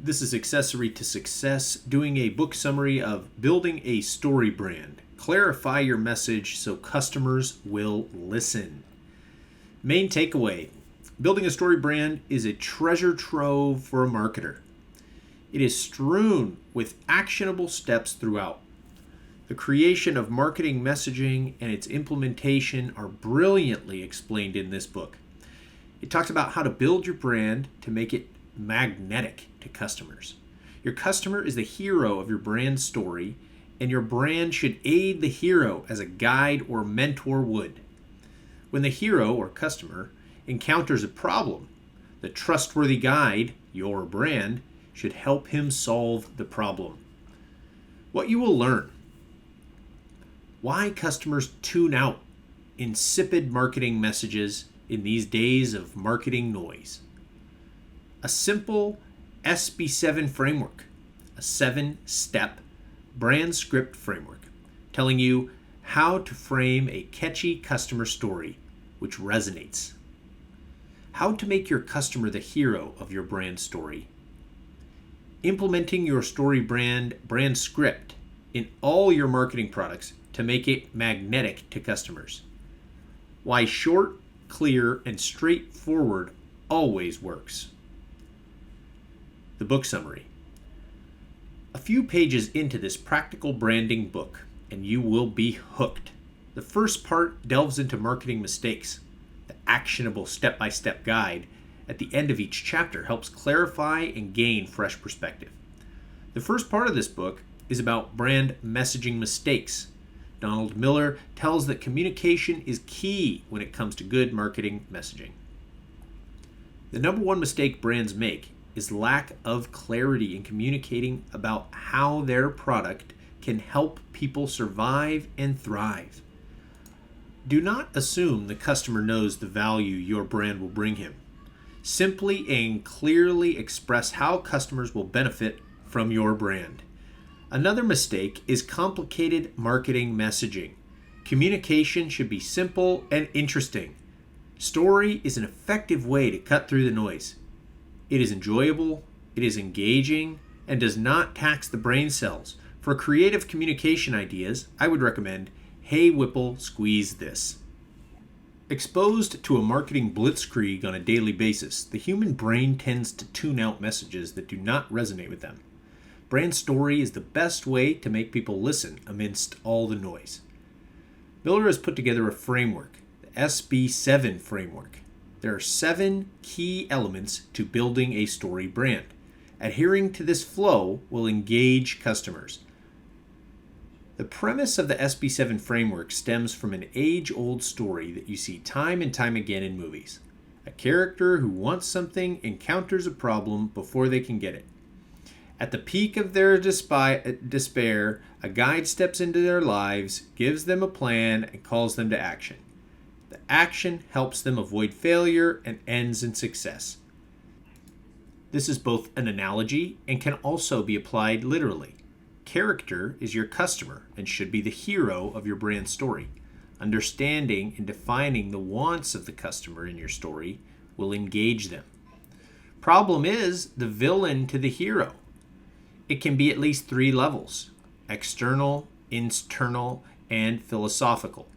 This is Accessory to Success, doing a book summary of Building a Story Brand. Clarify your message so customers will listen. Main takeaway: building a story brand is a treasure trove for a marketer. It is strewn with actionable steps throughout. The creation of marketing messaging and its implementation are brilliantly explained in this book. It talks about how to build your brand to make it magnetic to customers. Your customer is the hero of your brand story, and your brand should aid the hero as a guide or mentor would. When the hero or customer encounters a problem, the trustworthy guide, your brand, should help him solve the problem. What you will learn: why customers tune out insipid marketing messages in these days of marketing noise. A simple SB7 framework, a 7-step brand script framework, telling you how to frame a catchy customer story which resonates. How to make your customer the hero of your brand story. Implementing your story brand script in all your marketing products to make it magnetic to customers. Why short, clear, and straightforward always works. The book summary. A few pages into this practical branding book, and you will be hooked. The first part delves into marketing mistakes. The actionable step-by-step guide at the end of each chapter helps clarify and gain fresh perspective. The first part of this book is about brand messaging mistakes. Donald Miller tells that communication is key when it comes to good marketing messaging. The number one mistake brands make is lack of clarity in communicating about how their product can help people survive and thrive. Do not assume the customer knows the value your brand will bring him. Simply and clearly express how customers will benefit from your brand. Another mistake is complicated marketing messaging. Communication should be simple and interesting. Story is an effective way to cut through the noise. It is enjoyable, it is engaging, and does not tax the brain cells. For creative communication ideas, I would recommend Hey Whipple Squeeze This. Exposed to a marketing blitzkrieg on a daily basis, the human brain tends to tune out messages that do not resonate with them. Brand story is the best way to make people listen amidst all the noise. Miller has put together a framework, the SB7 framework. There are 7 key elements to building a story brand. Adhering to this flow will engage customers. The premise of the SB7 framework stems from an age-old story that you see time and time again in movies. A character who wants something encounters a problem before they can get it. At the peak of their despair, a guide steps into their lives, gives them a plan, and calls them to action. The action helps them avoid failure and ends in success. This is both an analogy and can also be applied literally. Character is your customer and should be the hero of your brand story. Understanding and defining the wants of the customer in your story will engage them. Problem is the villain to the hero. It can be at least 3 levels: external, internal, and philosophical.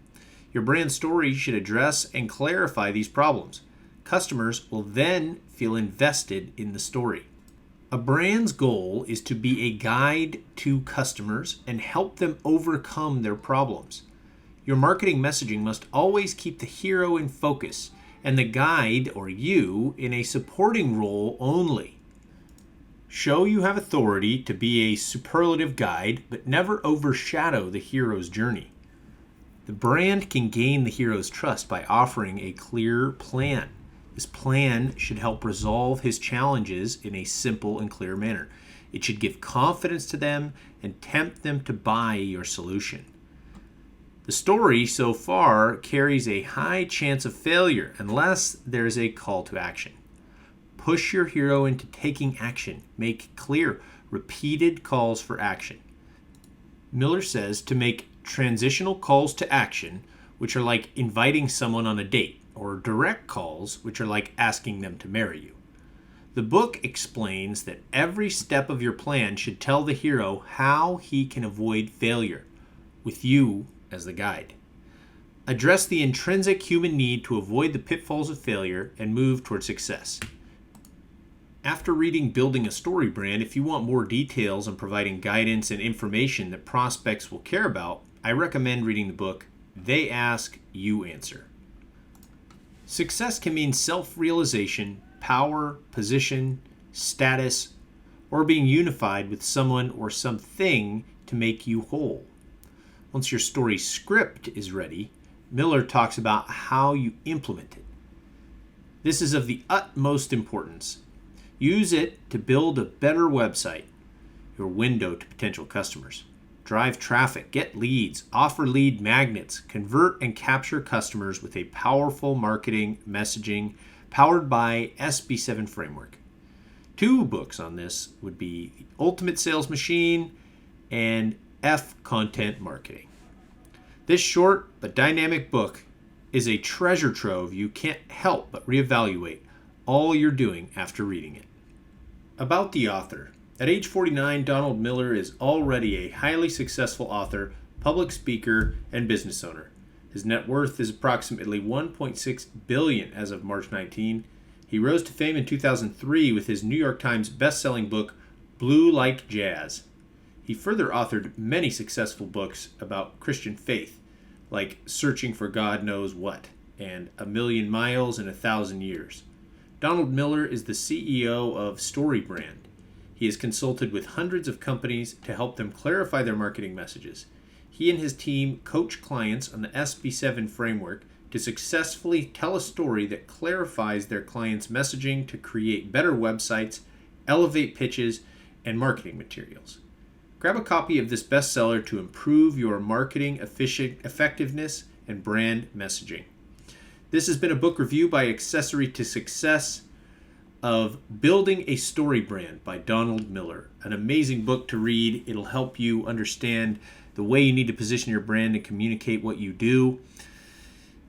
Your brand story should address and clarify these problems. Customers will then feel invested in the story. A brand's goal is to be a guide to customers and help them overcome their problems. Your marketing messaging must always keep the hero in focus and the guide, or you, in a supporting role only. Show you have authority to be a superlative guide, but never overshadow the hero's journey. The brand can gain the hero's trust by offering a clear plan. This plan should help resolve his challenges in a simple and clear manner. It should give confidence to them and tempt them to buy your solution. The story so far carries a high chance of failure unless there is a call to action. Push your hero into taking action. Make clear, repeated calls for action. Miller says to make transitional calls to action, which are like inviting someone on a date, or direct calls, which are like asking them to marry you. The book explains that every step of your plan should tell the hero how he can avoid failure, with you as the guide. Address the intrinsic human need to avoid the pitfalls of failure and move toward success. After reading Building a Story Brand, if you want more details on providing guidance and information that prospects will care about, I recommend reading the book They Ask, You Answer. Success can mean self-realization, power, position, status, or being unified with someone or something to make you whole. Once your story script is ready, Miller talks about how you implement it. This is of the utmost importance. Use it to build a better website, your window to potential customers. Drive traffic, get leads, offer lead magnets, convert and capture customers with a powerful marketing messaging powered by SB7 framework. 2 books on this would be The Ultimate Sales Machine and F Content Marketing. This short but dynamic book is a treasure trove you can't help but reevaluate all you're doing after reading it. About the author. At age 49, Donald Miller is already a highly successful author, public speaker, and business owner. His net worth is approximately $1.6 billion as of March 19. He rose to fame in 2003 with his New York Times best-selling book, Blue Like Jazz. He further authored many successful books about Christian faith, like Searching for God Knows What and A Million Miles in 1,000 Years. Donald Miller is the CEO of StoryBrand. He has consulted with hundreds of companies to help them clarify their marketing messages. He and his team coach clients on the SB7 framework to successfully tell a story that clarifies their clients' messaging to create better websites, elevate pitches, and marketing materials. Grab a copy of this bestseller to improve your marketing effectiveness and brand messaging. This has been a book review by Accessory to Success of Building a Story Brand by Donald Miller. An amazing book to read. It'll help you understand the way you need to position your brand and communicate what you do.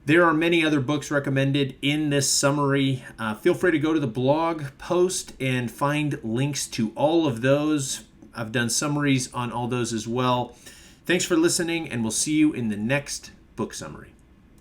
There are many other books recommended in this summary. Feel free to go to the blog post and find links to all of those. I've done summaries on all those as well. Thanks for listening, and we'll see you in the next book summary.